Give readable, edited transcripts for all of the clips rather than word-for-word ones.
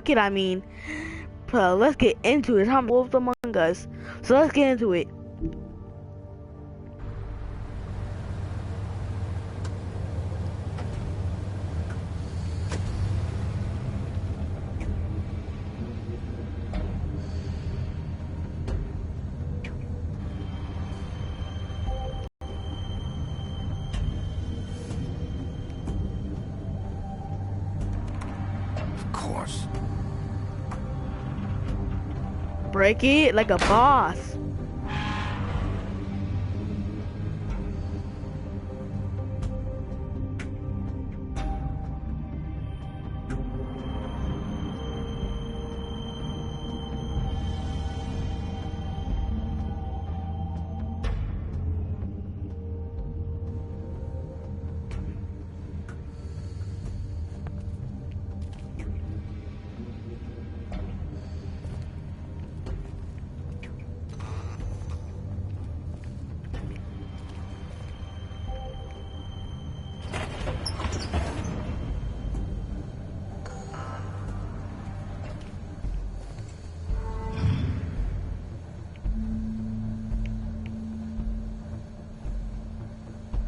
crooked, I mean. So let's get into it. How many wolves among us? So let's get into it. Of course. Break it like a boss.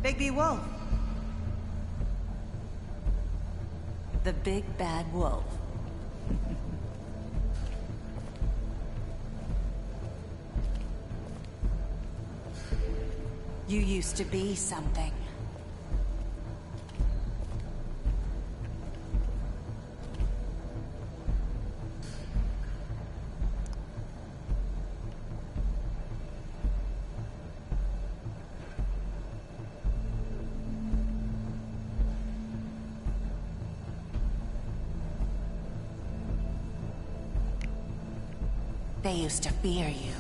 Big Wolf. The big bad wolf. You used to be something. They used to fear you.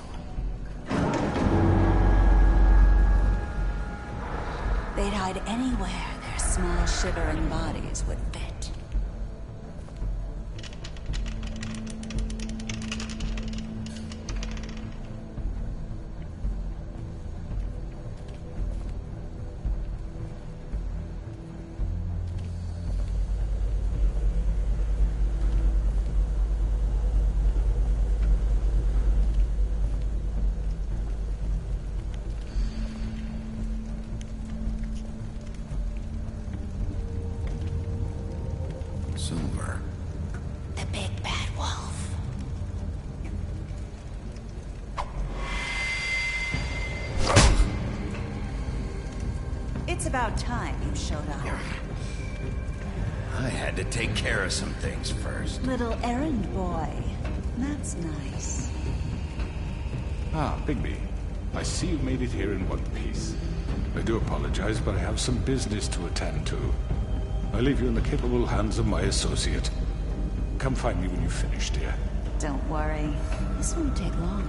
They'd hide anywhere their small, shivering bodies would fit. Silver. The big bad wolf. It's about time you showed up. I had to take care of some things first. Little errand boy. That's nice. Ah, Bigby. I see you made it here in one piece. I do apologize, but I have some business to attend to. I leave you in the capable hands of my associate. Come find me when you've finished, dear. Don't worry. This won't take long.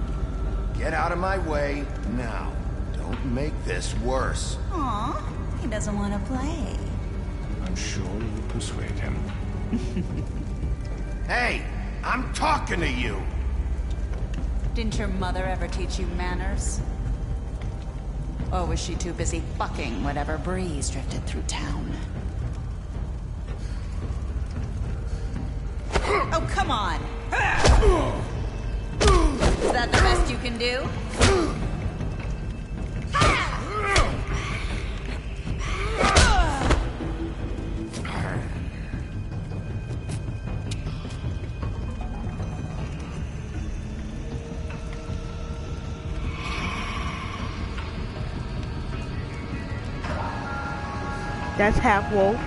Get out of my way now. Don't make this worse. Aw, he doesn't want to play. I'm sure you'll persuade him. Hey, I'm talking to you. Didn't your mother ever teach you manners? Or was she too busy fucking whatever breeze drifted through town? Oh, come on! Is that the best you can do? That's half wolf.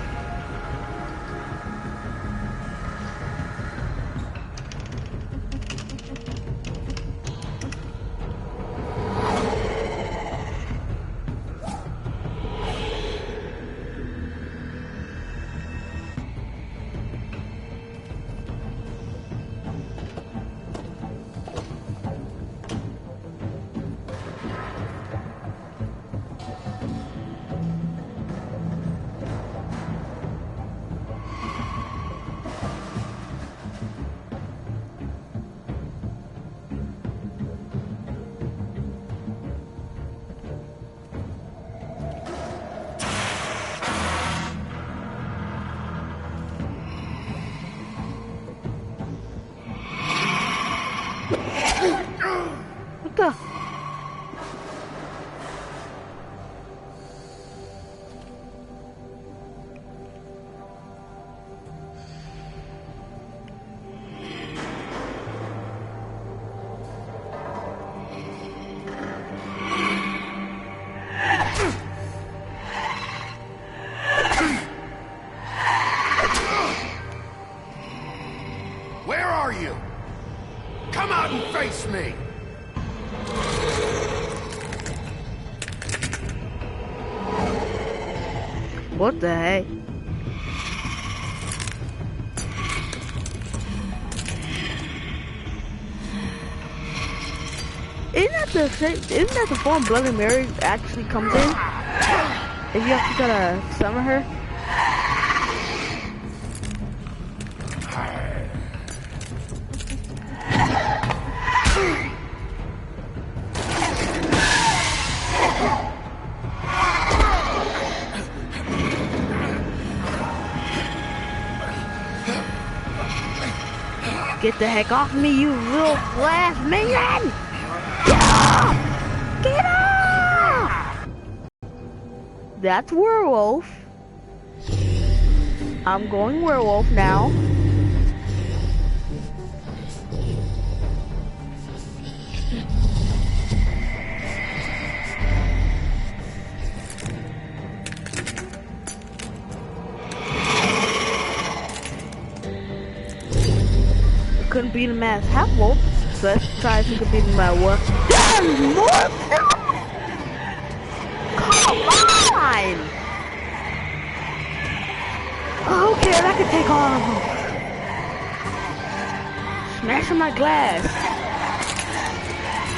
Where are you? Come out and face me! What the heck? Isn't that the form Bloody Mary actually comes in? If you have to try to summon her? Get the heck off me, you little flash minion! Get off! Get off! That's werewolf. I'm going werewolf now. Couldn't beat him as half wolf, so let's try if we can beat him by wolf. More? Come on! Okay, I can take all of them. Smash on my glass.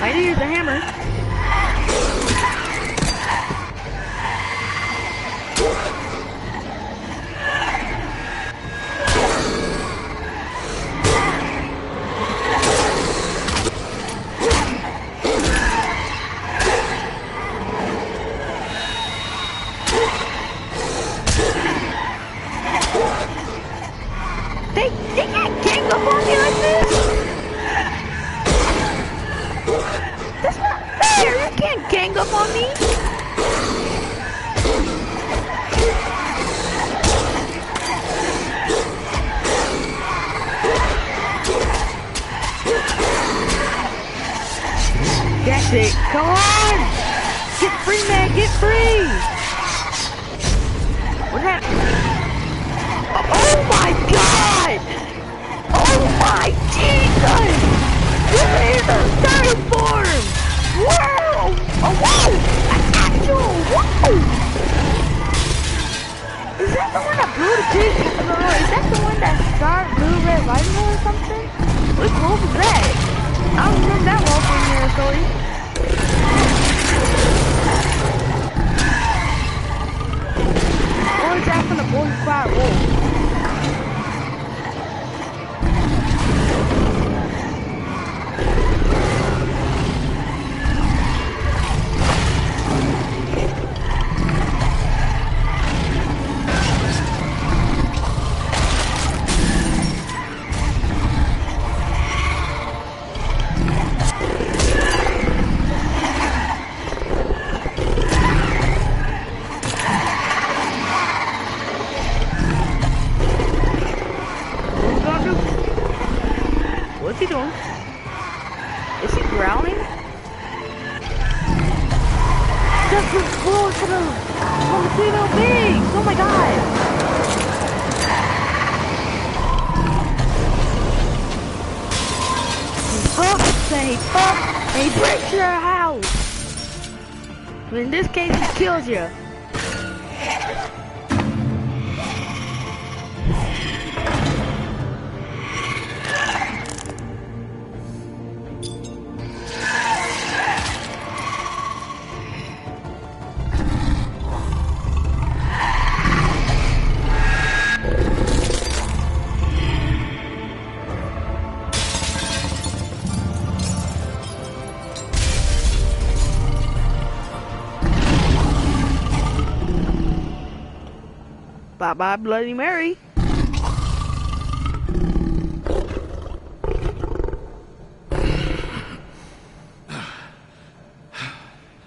I need to use the hammer. They can't gang up on me like this! That's not fair! You can't gang up on me! That's it! Come on! Get free, man! Get free! What happened? Oh my god! Oh my Jesus! This is a starting form! Whoa! Oh, whoa! An actual whoa! Is that the one that blew the pig? No, is that the one that started Blue Red Rhino or something? Which wolf is that? I don't remember that wolf in here, Cody. Or is that from the Boy Who Cried Wolf? What's he doing? Is he growling? That's the close to the little pigs! Oh my god! He puffs and he puffs and he breaks your house! In this case, he kills you. Bye-bye, Bloody Mary.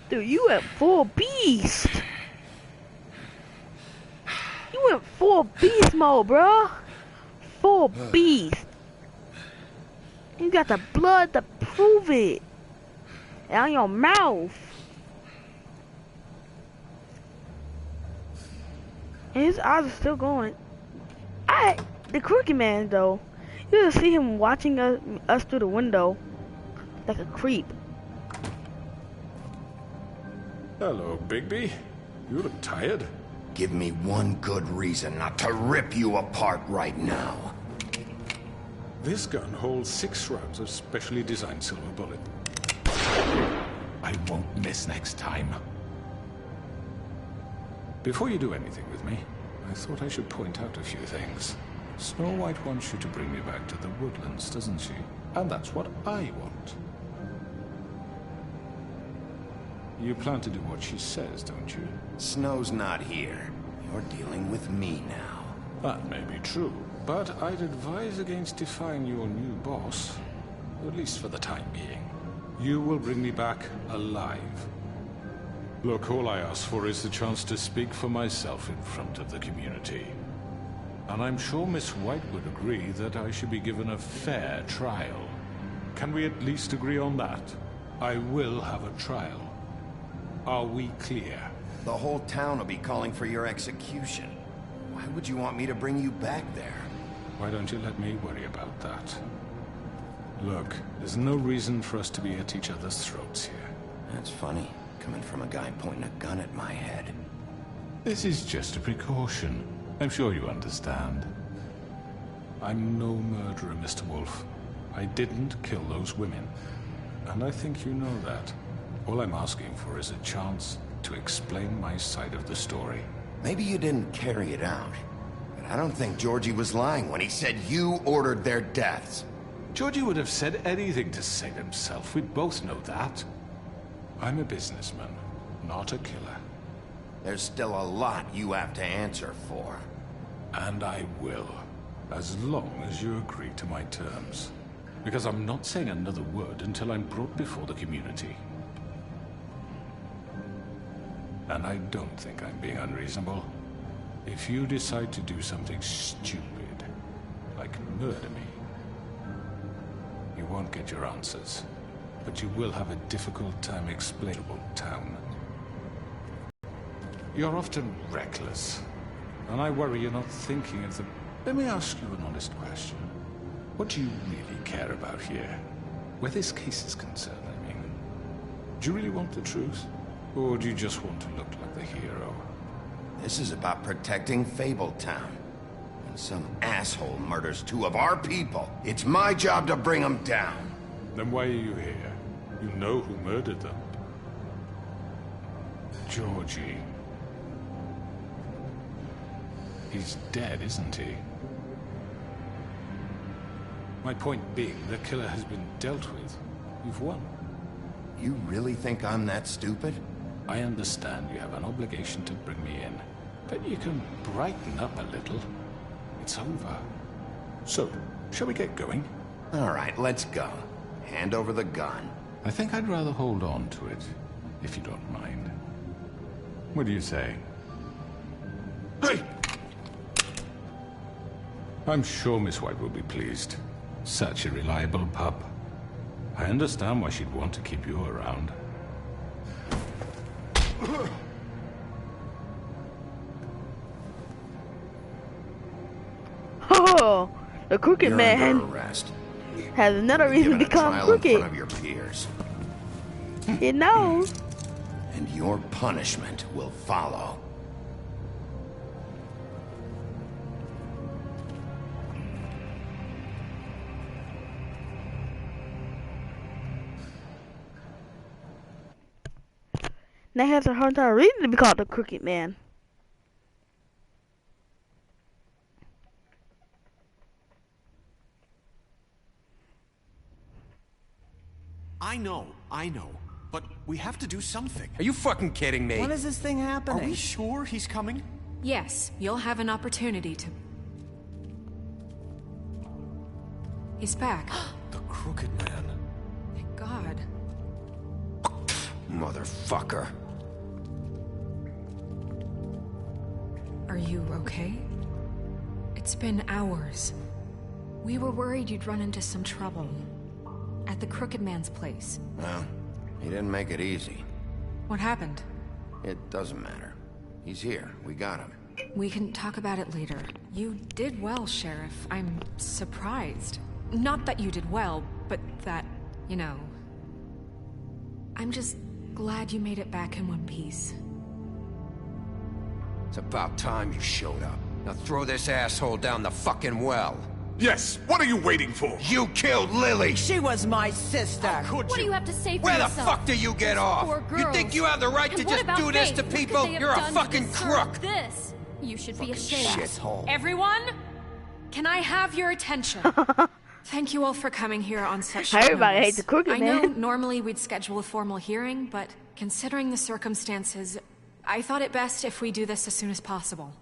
Dude, you went full beast. You went full beast mode, bro. Full beast. You got the blood to prove it. And on your mouth. And his eyes are still going. The Crooked Man, though, You just see him watching us through the window like a creep. Hello, Bigby. You look tired. Give me one good reason not to rip you apart right now. This gun holds 6 rounds of specially designed silver bullet. I won't miss next time. Before you do anything with me, I thought I should point out a few things. Snow White wants you to bring me back to the woodlands, doesn't she? And that's what I want. You plan to do what she says, don't you? Snow's not here. You're dealing with me now. That may be true, but I'd advise against defying your new boss, at least for the time being. You will bring me back alive. Look, all I ask for is the chance to speak for myself in front of the community. And I'm sure Miss White would agree that I should be given a fair trial. Can we at least agree on that? I will have a trial. Are we clear? The whole town will be calling for your execution. Why would you want me to bring you back there? Why don't you let me worry about that? Look, there's no reason for us to be at each other's throats here. That's funny, coming from a guy pointing a gun at my head. This is just a precaution. I'm sure you understand. I'm no murderer, Mr. Wolf. I didn't kill those women. And I think you know that. All I'm asking for is a chance to explain my side of the story. Maybe you didn't carry it out, but I don't think Georgie was lying when he said you ordered their deaths. Georgie would have said anything to save himself. We both know that. I'm a businessman, not a killer. There's still a lot you have to answer for. And I will, as long as you agree to my terms. Because I'm not saying another word until I'm brought before the community. And I don't think I'm being unreasonable. If you decide to do something stupid, like murder me, you won't get your answers. But you will have a difficult time explainable town. You're often reckless, and I worry you're not thinking of the... Let me ask you an honest question. What do you really care about here? Where this case is concerned, I mean. Do you really want the truth? Or do you just want to look like the hero? This is about protecting Fabletown. When some asshole murders 2 of our people, it's my job to bring them down. Then why are you here? You know who murdered them. Georgie. He's dead, isn't he? My point being, the killer has been dealt with. You've won. You really think I'm that stupid? I understand you have an obligation to bring me in, but you can brighten up a little. It's over. So, shall we get going? All right, let's go. Hand over the gun. I think I'd rather hold on to it, if you don't mind. What do you say? Hey! I'm sure Miss White will be pleased. Such a reliable pup. I understand why she'd want to keep you around. Oh, the crooked You're man under arrest. has another reason to Given a become trial in crooked. front of your peers. He knows. And your punishment will follow. Now he has a hard time reason to be called the crooked man. I know. But we have to do something. Are you fucking kidding me? When is this thing happening? Are we sure he's coming? Yes, you'll have an opportunity to... He's back. The Crooked Man. Thank God. Motherfucker. Are you okay? It's been hours. We were worried you'd run into some trouble. At the Crooked Man's place. Well, he didn't make it easy. What happened? It doesn't matter. He's here. We got him. We can talk about it later. You did well, Sheriff. I'm surprised. Not that you did well, but that, you know... I'm just glad you made it back in one piece. It's about time you showed up. Now throw this asshole down the fucking well. Yes, what are you waiting for? You killed Lily! She was my sister. Could What do you have to say for Where the yourself? fuck do you get off? Poor You girls. think you have the right And to what just about do this Faith? to What could people? they have You're a done to fucking deserve crook! This. You should be Fucking ashamed. shithole. Everyone? Can I have your attention? Thank you all for coming here on such short Everybody notice. hates the Crooked I know Man. normally we'd schedule a formal hearing, but considering the circumstances, I thought it best if we do this as soon as possible.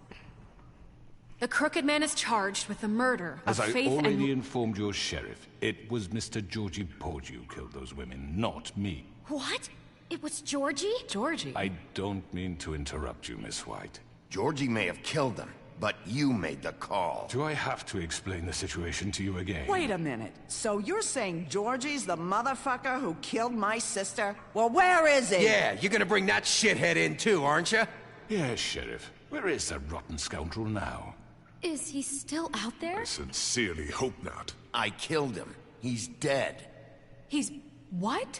The Crooked Man is charged with the murder As of I Faith already and... informed your sheriff, it was Mr. Georgie Porgy who killed those women, not me. What? It was Georgie? Georgie? I don't mean to interrupt you, Miss White. Georgie may have killed them, but you made the call. Do I have to explain the situation to you again? Wait a minute. So you're saying Georgie's the motherfucker who killed my sister? Well, where is he? Yeah, you're gonna bring that shithead in too, aren't you? Yes, Sheriff. Where is that rotten scoundrel now? Is he still out there? I sincerely hope not. I killed him. He's dead. He's... what?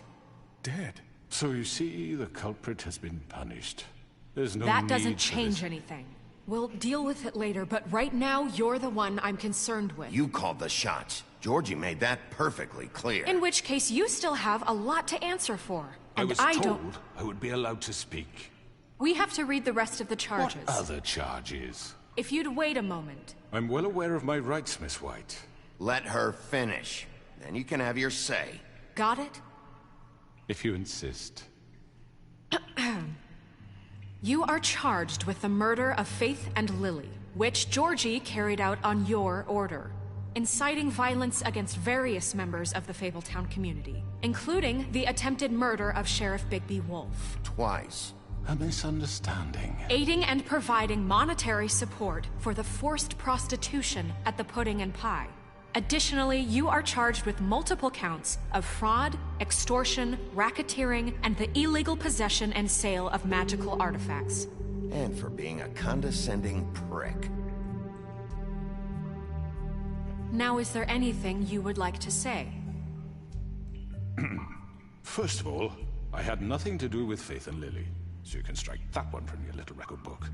Dead. So you see, the culprit has been punished. There's no That need doesn't for change this. anything. We'll deal with it later, but right now, you're the one I'm concerned with. You called the shots. Georgie made that perfectly clear. In which case, you still have a lot to answer for. I And was I told don't... I would be allowed to speak. We have to read the rest of the charges. What other charges? If you'd wait a moment. I'm well aware of my rights, Miss White. Let her finish. Then you can have your say. Got it? If you insist. You are charged with the murder of Faith and Lily, which Georgie carried out on your order, inciting violence against various members of the Fabletown community, including the attempted murder of Sheriff Bigby Wolf. Twice. A misunderstanding. Aiding and providing monetary support for the forced prostitution at the Pudding and Pie. Additionally, you are charged with multiple counts of fraud, extortion, racketeering, and the illegal possession and sale of magical artifacts. And for being a condescending prick. Now, is there anything you would like to say? First of all, I had nothing to do with Faith and Lily, so you can strike that one from your little record book.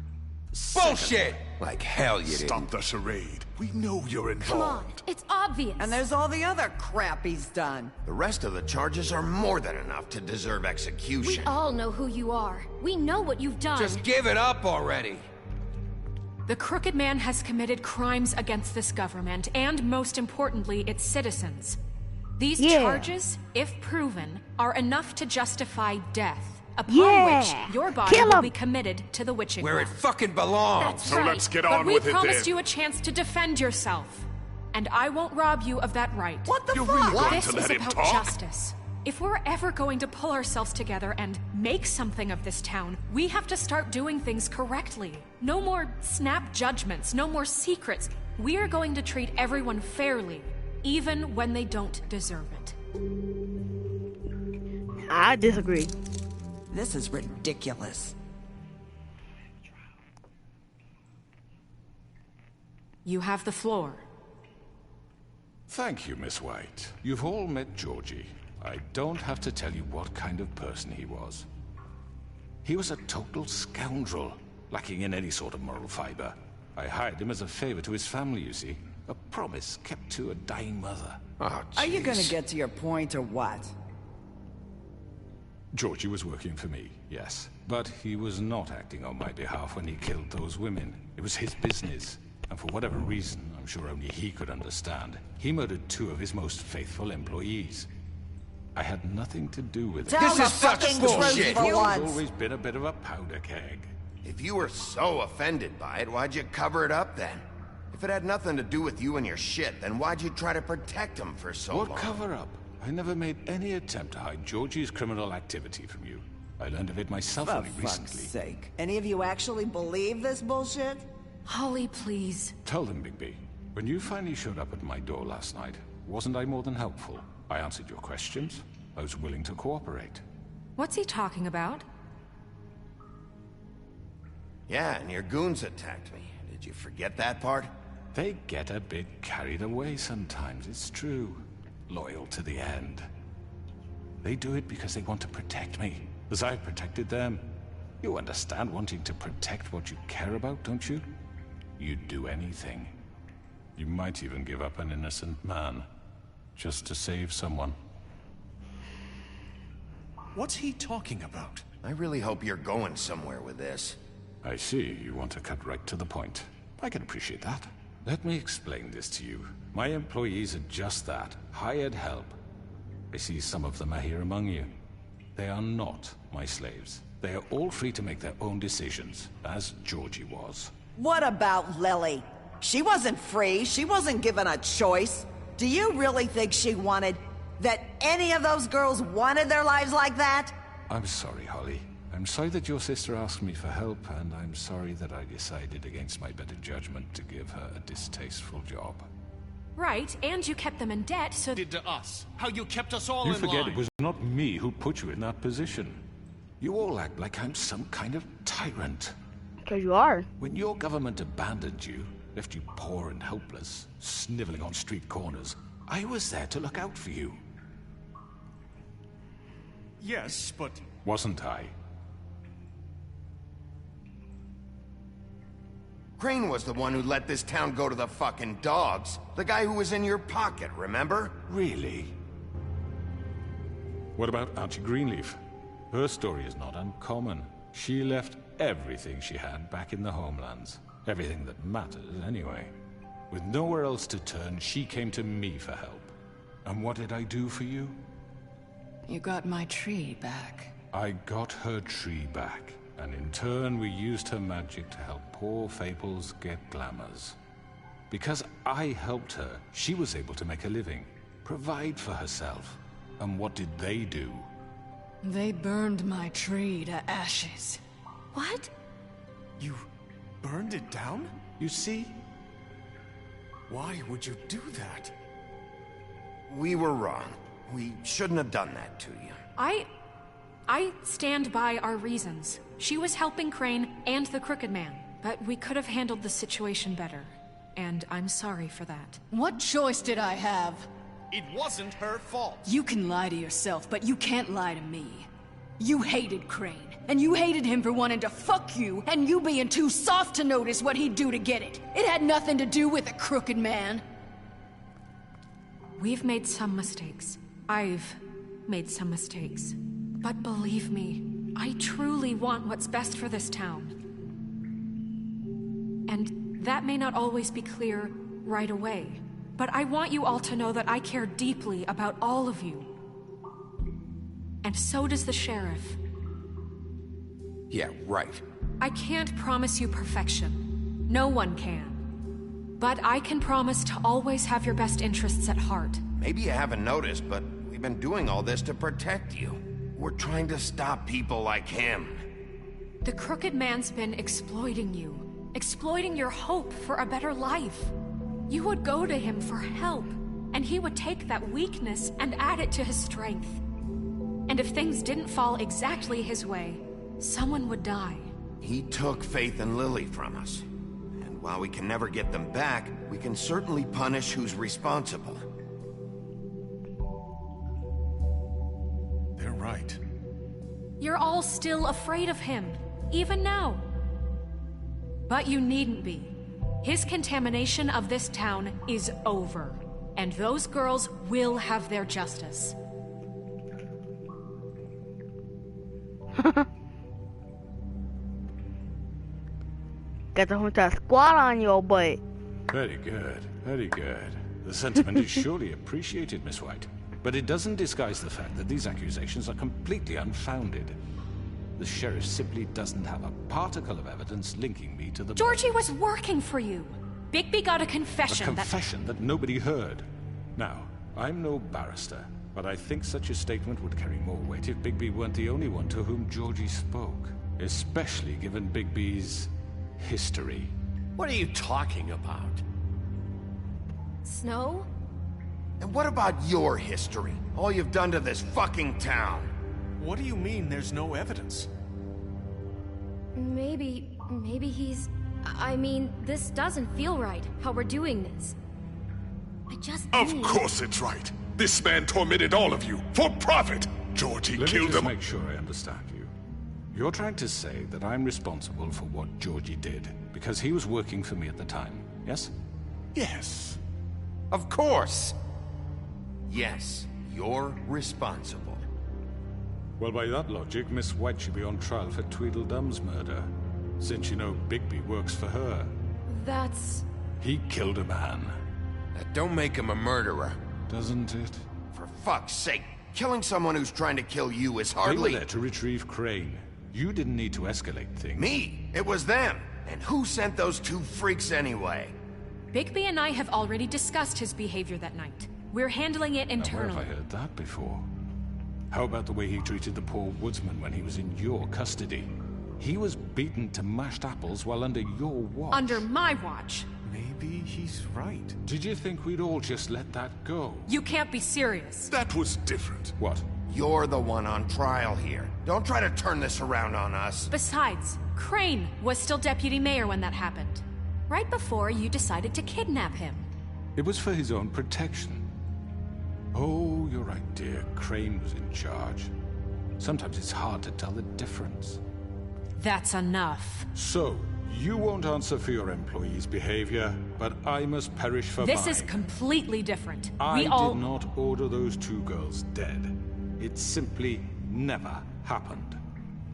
Bullshit! Like hell you didn't. Stop the charade. We know you're Come on, involved. it's obvious. And there's all the other crap he's done. The rest of the charges are more than enough to deserve We execution. all know who you are. We know what you've done. Just give it up already. The Crooked Man has committed crimes against this government, and most importantly, its citizens. These Yeah. charges, if proven, are enough to justify death, upon Yeah. which your body Kill will 'em. be committed to the witching Where it well. fucking belongs. That's right. let's get but on we with it promised then. you a chance to defend yourself, and I won't rob you of that right. What the You're fuck? really going This to is let him about talk? justice. If we're ever going to pull ourselves together and make something of this town, we have to start doing things correctly. No more snap judgments, no more secrets. We are going to treat everyone fairly, even when they don't deserve it. I disagree. This is ridiculous. You have the floor. Thank you, Miss White. You've all met Georgie. I don't have to tell you what kind of person he was. He was a total scoundrel, lacking in any sort of moral fiber. I hired him as a favor to his family, you see. A promise kept to a dying mother. Oh, Are you gonna jeez. get to your point or what? Georgie was working for me, yes. But he was not acting on my behalf when he killed those women. It was his business. And for whatever reason, I'm sure only he could understand, he murdered 2 of his most faithful employees. I had nothing to do with it. Tell This the is such fucking bullshit. truth for He's once. always been a bit of a powder keg. If you were so offended by it, why'd you cover it up then? If it had nothing to do with you and your shit, then why'd you try to protect him for so What long? cover up? I never made any attempt to hide Georgie's criminal activity from you. I learned of it myself For only fuck's recently. sake. Any of you actually believe this bullshit? Holly, please. Tell them, Bigby. When you finally showed up at my door last night, wasn't I more than helpful? I answered your questions. I was willing to cooperate. What's he talking about? Yeah, and your goons attacked me. Did you forget that part? They get a bit carried away sometimes, it's true. Loyal to the end. They do it because they want to protect me, as I protected them. You understand wanting to protect what you care about, don't you? You'd do anything. You might even give up an innocent man, just to save someone. What's he talking about? I really hope you're going somewhere with this. I see you want to cut right to the point. I can appreciate that. Let me explain this to you. My employees are just that, hired help. I see some of them are here among you. They are not my slaves. They are all free to make their own decisions, as Georgie was. What about Lily? She wasn't free. She wasn't given a choice. Do you really think she wanted... that any of those girls wanted their lives like that? I'm sorry, Holly. I'm sorry that your sister asked me for help, and I'm sorry that I decided against my better judgment to give her a distasteful job. Right, and you kept them in debt, so... Did to us. How you kept us all You in forget line. it was not me who put you in that position. You all act like I'm some kind of tyrant. Because you are. When your government abandoned you, left you poor and helpless, sniveling on street corners, I was there to look out for you. Yes, but... Wasn't I? Crane was the one who let this town go to the fucking dogs. The guy who was in your pocket, remember? Really? What about Auntie Greenleaf? Her story is not uncommon. She left everything she had back in the homelands. Everything that matters, anyway. With nowhere else to turn, she came to me for help. And what did I do for you? You got my tree back. I got her tree back, and in turn we used her magic to help poor Fables get glamours. Because I helped her, she was able to make a living, provide for herself. And what did they do? They burned my tree to ashes. What? You burned it down? You see? Why would you do that? We were wrong. We shouldn't have done that to you. I stand by our reasons. She was helping Crane and the Crooked Man, but we could have handled the situation better. And I'm sorry for that. What choice did I have? It wasn't her fault. You can lie to yourself, but you can't lie to me. You hated Crane, and you hated him for wanting to fuck you, and you being too soft to notice what he'd do to get it. It had nothing to do with the Crooked Man. We've made some mistakes. I've made some mistakes. But believe me, I truly want what's best for this town. And that may not always be clear right away. But I want you all to know that I care deeply about all of you. And so does the sheriff. Yeah, right. I can't promise you perfection. No one can. But I can promise to always have your best interests at heart. Maybe you haven't noticed, but we've been doing all this to protect you. We're trying to stop people like him. The Crooked Man's been exploiting you. Exploiting your hope for a better life. You would go to him for help, and he would take that weakness and add it to his strength. And if things didn't fall exactly his way, someone would die. He took Faith and Lily from us. And while we can never get them back, we can certainly punish who's responsible. They're right. You're all still afraid of him, even now. But you needn't be. His contamination of this town is over, and those girls will have their justice. Got the whole squad on your butt. Very good, very good. The sentiment is surely appreciated, Miss White. But it doesn't disguise the fact that these accusations are completely unfounded. The sheriff simply doesn't have a particle of evidence linking me to the... Georgie was working for you. Bigby got a confession A confession that nobody heard. Now, I'm no barrister, but I think such a statement would carry more weight if Bigby weren't the only one to whom Georgie spoke. Especially given Bigby's history. What are you talking about? Snow? And what about your history? All you've done to this fucking town? What do you mean there's no evidence? Maybe Maybe he's... I mean, this doesn't feel right, how we're doing this. I just Of need... course it's right. This man tormented all of you, for profit. Georgie Let me killed just him. make sure I understand you. You're trying to say that I'm responsible for what Georgie did, because he was working for me at the time, yes? Yes. Of course. Yes, you're responsible. Well, by that logic, Miss White should be on trial for Tweedledum's murder, since you know Bigby works for her. That's... He killed a man. That don't make him a murderer. Doesn't it? For fuck's sake, killing someone who's trying to kill you is They were hardly... there to retrieve Crane. You didn't need to escalate things. Me? It was them. And who sent those two freaks anyway? Bigby and I have already discussed his behavior that night. We're handling it Now, where internally. have I heard that before? How about the way he treated the poor woodsman when he was in your custody? He was beaten to mashed apples while under your watch. Under my watch. Maybe he's right. Did you think we'd all just let that go? You can't be serious. That was different. What? You're the one on trial here. Don't try to turn this around on us. Besides, Crane was still deputy mayor when that happened. Right before you decided to kidnap him. It was for his own protection. Oh, you're right, dear. Crane was in charge. Sometimes it's hard to tell the difference. That's enough. So, you won't answer for your employees' behavior, but I must perish for mine. This is completely different. I We all... did not order those two girls dead. It simply never happened.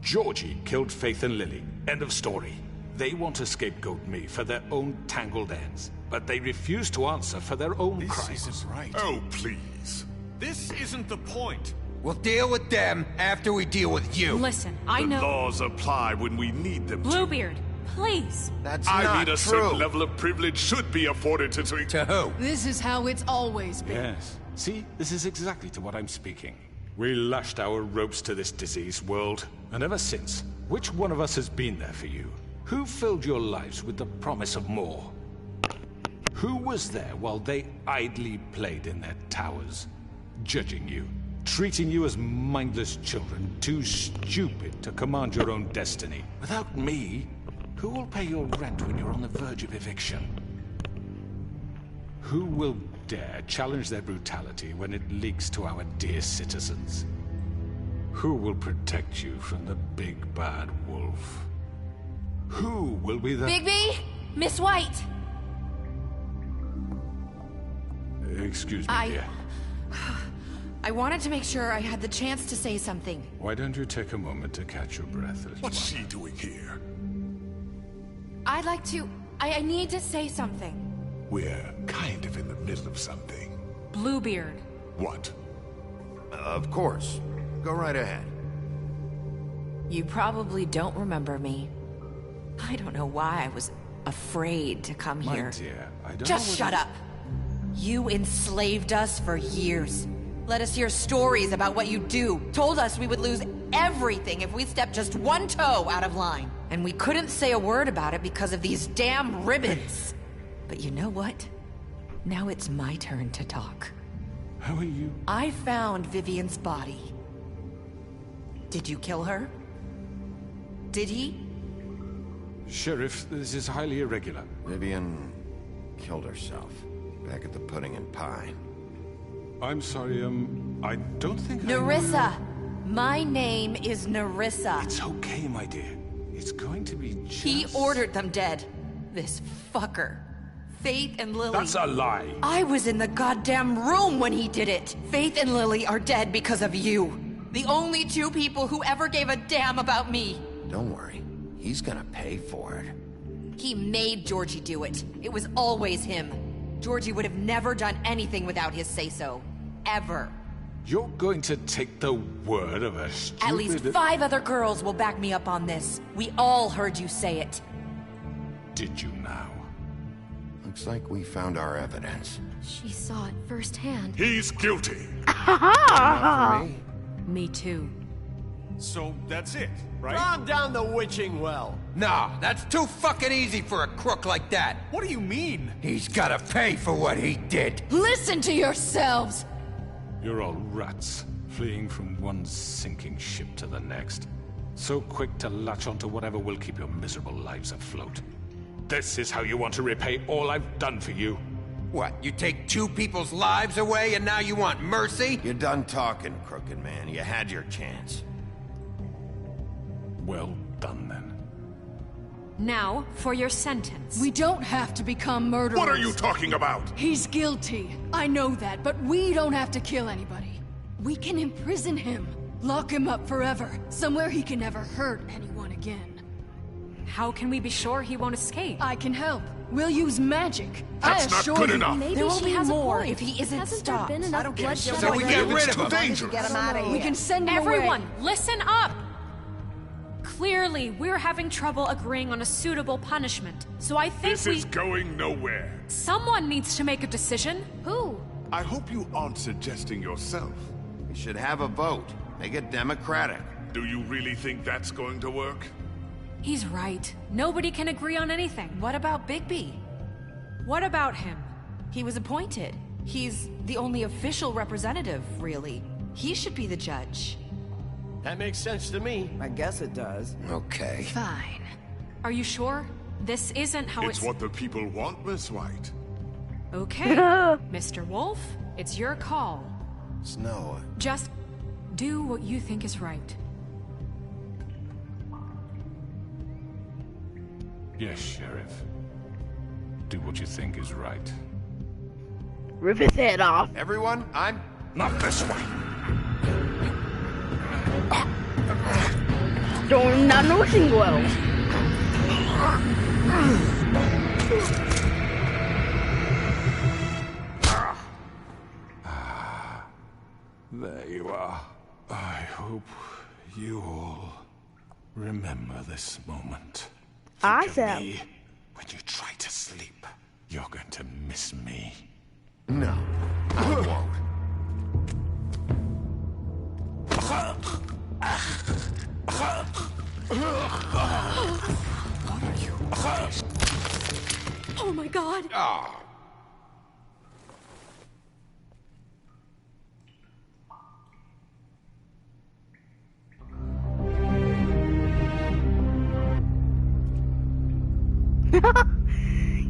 Georgie killed Faith and Lily. End of story. They want to scapegoat me for their own tangled ends, but they refuse to answer for their own crimes. This isn't right. Oh, please. This isn't the point. We'll deal with them after we deal with you. Listen, I The know... laws apply when we need them to. Bluebeard, please. That's I not mean, a true. certain level of privilege should be afforded to... To who? This is how it's always been. Yes. See, this is exactly to what I'm speaking. We lashed our ropes to this diseased world, and ever since, which one of us has been there for you? Who filled your lives with the promise of more? Who was there while they idly played in their towers, judging you, treating you as mindless children, too stupid to command your own destiny? Without me, who will pay your rent when you're on the verge of eviction? Who will dare challenge their brutality when it leaks to our dear citizens? Who will protect you from the big bad wolf? Who will be the... Bigby? Miss White! Excuse me, dear. I wanted to make sure I had the chance to say something. Why don't you take a moment to catch your breath? What's she doing here? I'd like to... I need to say something. We're kind of in the middle of something. Bluebeard. What? Of course. Go right ahead. You probably don't remember me. I don't know why I was afraid to come My here. dear, I don't Just know shut whether- up. You enslaved us for years. Let us hear stories about what you do. Told us we would lose everything if we stepped just one toe out of line. And we couldn't say a word about it because of these damn ribbons. But you know what? Now it's my turn to talk. How are you? I found Vivian's body. Did you kill her? Did he? Sheriff, this is highly irregular. Vivian killed herself back at the Pudding and Pie. I'm sorry, I don't think Nerissa! My name is Nerissa. It's okay, my dear. It's going to be just... He ordered them dead. This fucker. Faith and Lily. That's a lie. I was in the goddamn room when he did it. Faith and Lily are dead because of you. The only two people who ever gave a damn about me. Don't worry. He's gonna pay for it. He made Georgie do it. It was always him. Georgie would have never done anything without his say-so. Ever. You're going to take the word of a stupid... At least 5 other girls will back me up on this. We all heard you say it. Did you now? Looks like we found our evidence. She saw it firsthand. He's guilty. Not for me. Me too. So that's it, right? Calm down the witching well. Nah, that's too fucking easy for a crook like that. What do you mean? He's gotta pay for what he did. Listen to yourselves! You're all rats, fleeing from one sinking ship to the next. So quick to latch onto whatever will keep your miserable lives afloat. This is how you want to repay all I've done for you? What, you take 2 people's lives away and now you want mercy? You're done talking, crooked man. You had your chance. Well done, then. Now, for your sentence. We don't have to become murderers. What are you talking about? He's guilty. I know that, but we don't have to kill anybody. We can imprison him. Lock him up forever. Somewhere he can never hurt anyone again. How can we be sure he won't escape? I can help. We'll use magic. That's not good enough. Maybe There will she be has more a point. if he isn't Hasn't stopped. there been enough bloodshed So we already? get rid It's of too him. dangerous. Get him out of here. We can send him Everyone, away. listen up! Clearly, we're having trouble agreeing on a suitable punishment. So I think This is going nowhere. someone needs to make a decision. Who? I hope you aren't suggesting yourself. We should have a vote. Make it democratic. Do you really think that's going to work? He's right. Nobody can agree on anything. What about Bigby? What about him? He was appointed. He's the only official representative, really. He should be the judge. That makes sense to me. I guess it does. Okay. Fine. Are you sure? This isn't how It's what the people want, Miss White. Okay. Mr. Wolf, it's your call. Snow. Just do what you think is right. Yes, Sheriff. Do what you think is right. Rip his head off. Everyone, I'm... Not this way! Don't not noticing well. There you are. I hope you all remember this moment. I Think of said- me when you try to sleep. You're going to miss me. No, I won't. Oh my god! Ah.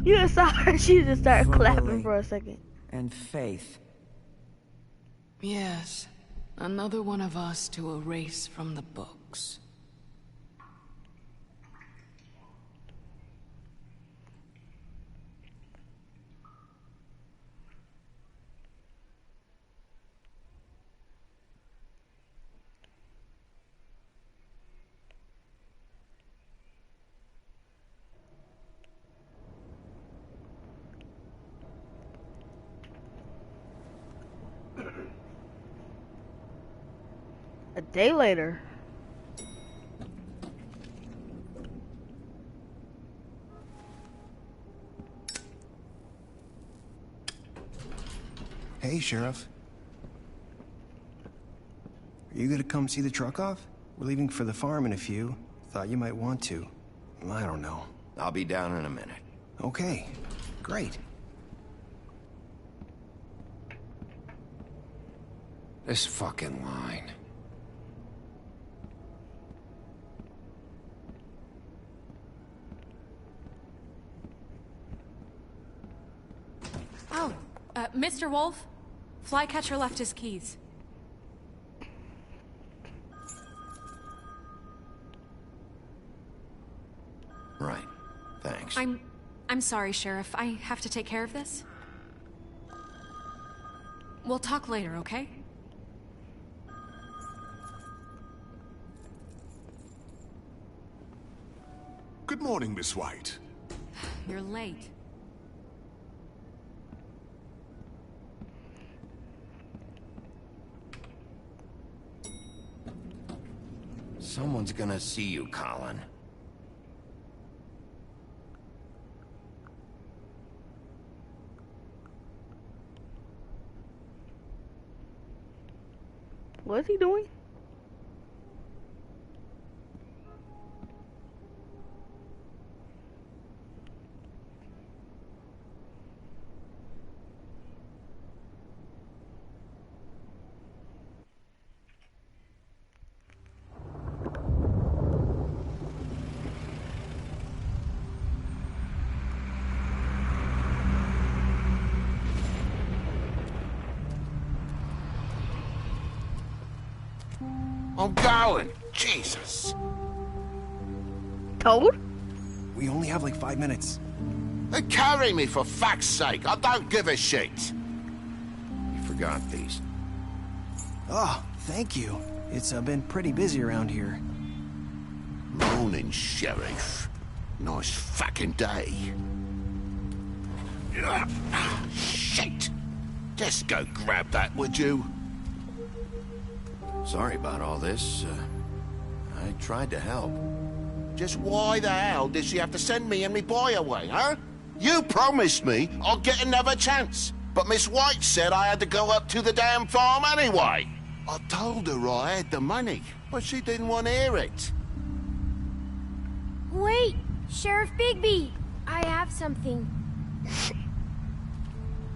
You just saw her. She just started For clapping Lily. for a second. And Faith. Yes. Another one of us to erase from the books. A day later. Hey, Sheriff. Are you gonna come see the truck off? We're leaving for the farm in a few. Thought you might want to. I don't know. I'll be down in a minute. Okay, great. This fucking line. Oh, Mr. Wolf, Flycatcher left his keys. Right. Thanks. I'm sorry, Sheriff. I have to take care of this. We'll talk later, okay? Good morning, Miss White. You're late. Someone's gonna see you, Colin. What is he doing? I'm going. Jesus. Toad? We only have like 5 minutes. Then carry me for fuck's sake. I don't give a shit. You forgot these. Oh, thank you. It's been pretty busy around here. Morning, Sheriff. Nice fucking day. Shit. Just go grab that, would you? Sorry about all this. I tried to help. Just why the hell did she have to send me and me boy away, huh? You promised me I'd get another chance, but Miss White said I had to go up to the damn farm anyway. I told her I had the money, but she didn't want to hear it. Wait, Sheriff Bigby, I have something.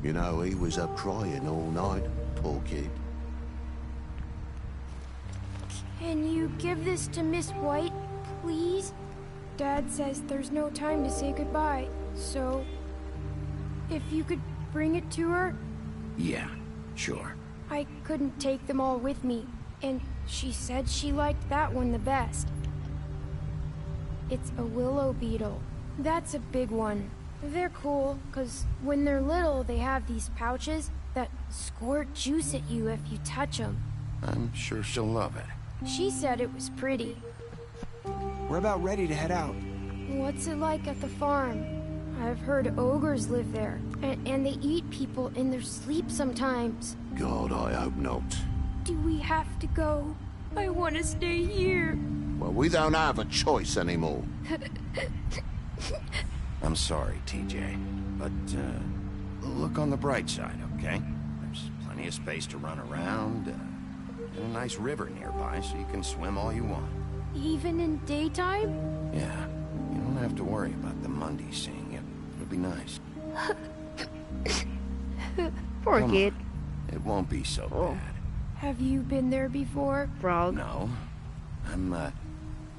You know, he was up crying all night, poor kid. Can you give this to Miss White, please? Dad says there's no time to say goodbye, so if you could bring it to her? Yeah, sure. I couldn't take them all with me, and she said she liked that one the best. It's a willow beetle. That's a big one. They're cool, because when they're little, they have these pouches that squirt juice at you if you touch them. I'm sure she'll love it. She said it was pretty. We're about ready to head out. What's it like at the farm? I've heard ogres live there, and they eat people in their sleep sometimes. God, I hope not. Do we have to go? I want to stay here. Well, we don't have a choice anymore. I'm sorry, TJ, but look on the bright side, okay? There's plenty of space to run around, and a nice river nearby, so you can swim all you want. Even in daytime? Yeah, you don't have to worry about the Mundy seeing you. It'll be nice. Poor Come kid. on. It won't be so bad. Have you been there before? Frog. No.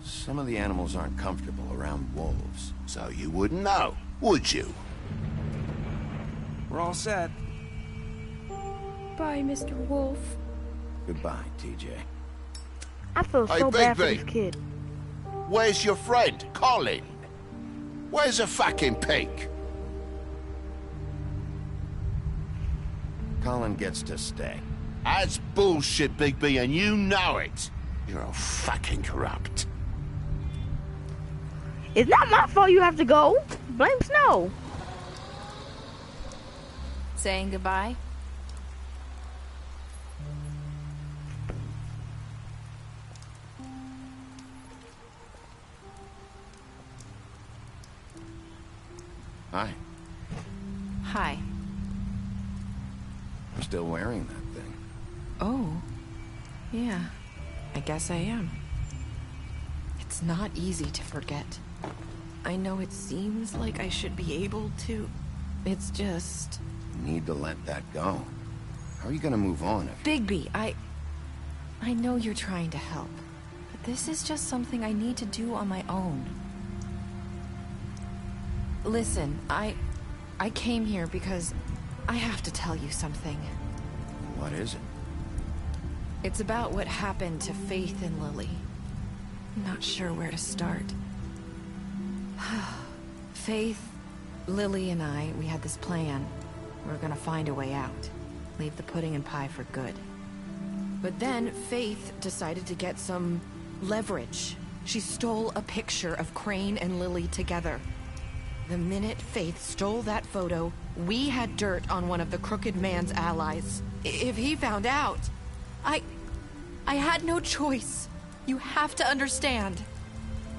Some of the animals aren't comfortable around wolves. So you wouldn't know, would you? We're all set. Bye, Mr. Wolf. Goodbye, TJ. I feel Hey, so bad for Bigby. this kid. Where's your friend, Colin? Where's the fucking pig? Colin gets to stay. That's bullshit, Bigby, and you know it. You're all fucking corrupt. It's not my fault you have to go. Blame Snow. Saying goodbye? Hi. Hi. I'm still wearing that thing. Oh. Yeah. I guess I am. It's not easy to forget. I know it seems like I should be able to. It's just... You need to let that go. How are you gonna move on if... Bigby, I know you're trying to help. But this is just something I need to do on my own. Listen, I came here because I have to tell you something. What is it? It's about what happened to Faith and Lily. I'm not sure where to start. Faith, Lily, and I, we had this plan. We were gonna find a way out. Leave the pudding and pie for good. But then Faith decided to get some leverage. She stole a picture of Crane and Lily together. The minute Faith stole that photo, we had dirt on one of the Crooked Man's allies. If he found out, I had no choice. You have to understand.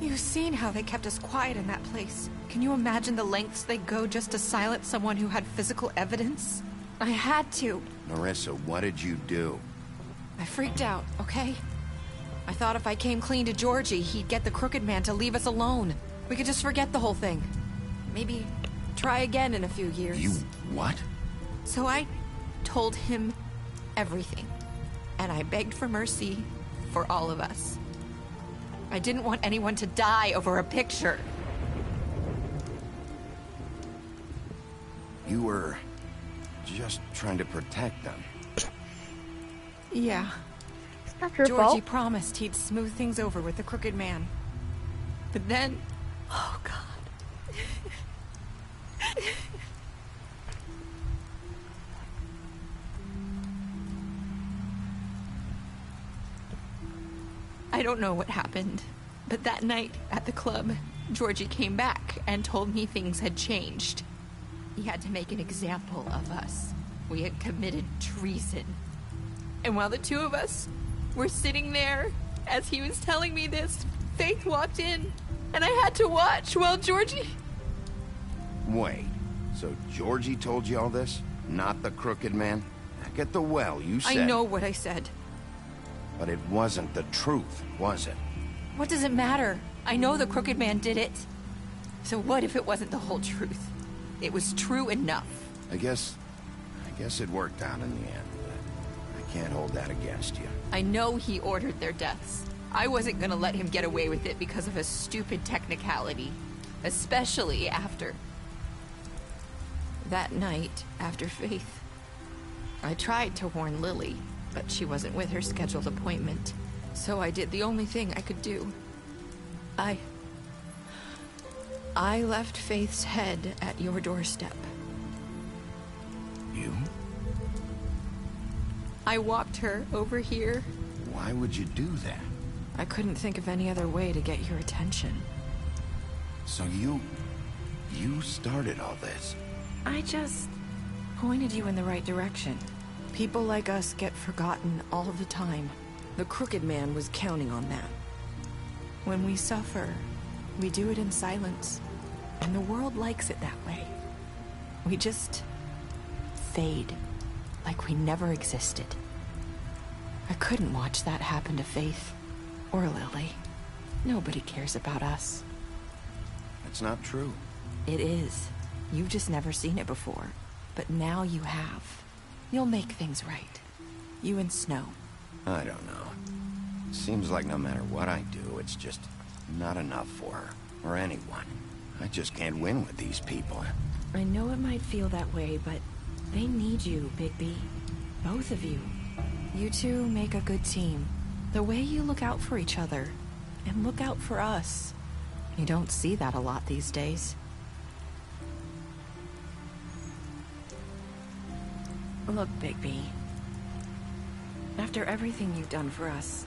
You've seen how they kept us quiet in that place. Can you imagine the lengths they go just to silence someone who had physical evidence? I had to. Marissa, what did you do? I freaked out, okay? I thought if I came clean to Georgie, he'd get the Crooked Man to leave us alone. We could just forget the whole thing. Maybe try again in a few years. You what? So I told him everything. And I begged for mercy for all of us. I didn't want anyone to die over a picture. You were just trying to protect them. Yeah. That's your Georgie fault. promised he'd smooth things over with the Crooked Man. But then... Oh, God. I don't know what happened, but that night at the club, Georgie came back and told me things had changed. He had to make an example of us. We had committed treason. And while the two of us were sitting there, as he was telling me this, Faith walked in, and I had to watch while Georgie... Wait, so Georgie told you all this? Not the Crooked Man? Back at the well, you said... I know what I said. But it wasn't the truth, was it? What does it matter? I know the Crooked Man did it. So what if it wasn't the whole truth? It was true enough. I guess it worked out in the end. But I can't hold that against you. I know he ordered their deaths. I wasn't gonna let him get away with it because of a stupid technicality. Especially after... that night, after Faith. I tried to warn Lily, but she wasn't with her scheduled appointment. So I did the only thing I could do. I left Faith's head at your doorstep. You? I walked her over here. Why would you do that? I couldn't think of any other way to get your attention. So you started all this? I just pointed you in the right direction. People like us get forgotten all the time. The Crooked Man was counting on that. When we suffer, we do it in silence. And the world likes it that way. We just fade, like we never existed. I couldn't watch that happen to Faith, or Lily. Nobody cares about us. It's not true. It is. You've just never seen it before. But now you have. You'll make things right. You and Snow. I don't know. Seems like no matter what I do, it's just not enough for her, or anyone. I just can't win with these people. I know it might feel that way, but they need you, Bigby. Both of you. You two make a good team. The way you look out for each other, and look out for us. You don't see that a lot these days. Look, Bigby. After everything you've done for us,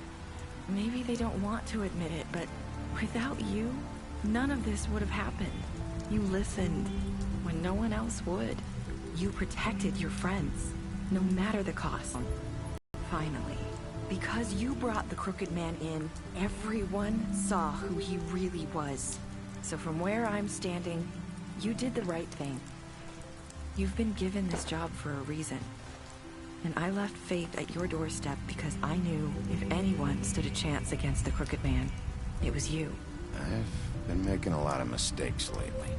maybe they don't want to admit it, but without you, none of this would have happened. You listened when no one else would. You protected your friends, no matter the cost. Finally, because you brought the Crooked Man in, everyone saw who he really was. So from where I'm standing, you did the right thing. You've been given this job for a reason. And I left Faith at your doorstep because I knew if anyone stood a chance against the Crooked Man, it was you. I've been making a lot of mistakes lately.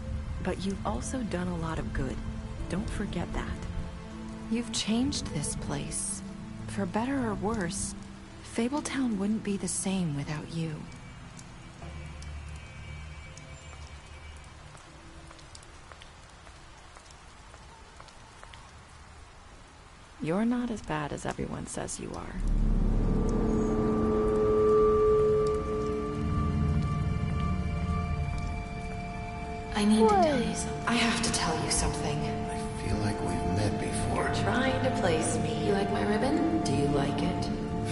But you've also done a lot of good. Don't forget that. You've changed this place. For better or worse, Fabletown wouldn't be the same without you. You're not as bad as everyone says you are. I need to tell you something. I have to tell you something. I feel like we've met before. You're trying to place me. You like my ribbon? Do you like it?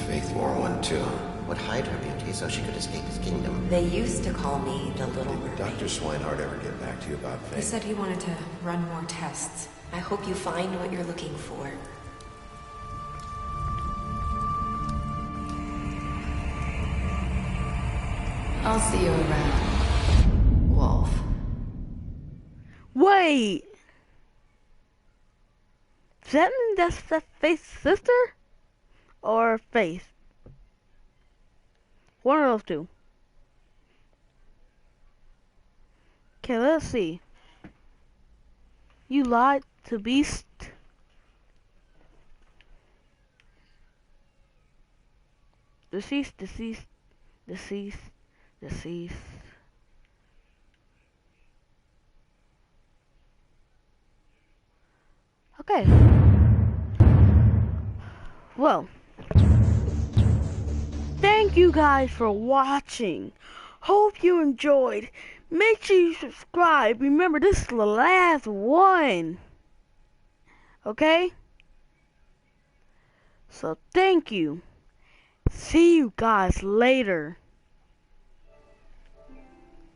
Faith wore one too. Would hide her beauty so she could escape his kingdom. They used to call me the Little Mermaid. Did Dr. Swinehart ever get back to you about Faith? He said he wanted to run more tests. I hope you find what you're looking for. I'll see you around, Wolf. Wait! Does that mean that's Faith's sister? Or Faith? One of those two. Okay, let's see. You lied to Beast. Deceased. Okay. Well. thank you guys for watching. Hope you enjoyed. Make sure you subscribe. Remember, this is the last one. Okay? So thank you. See you guys later.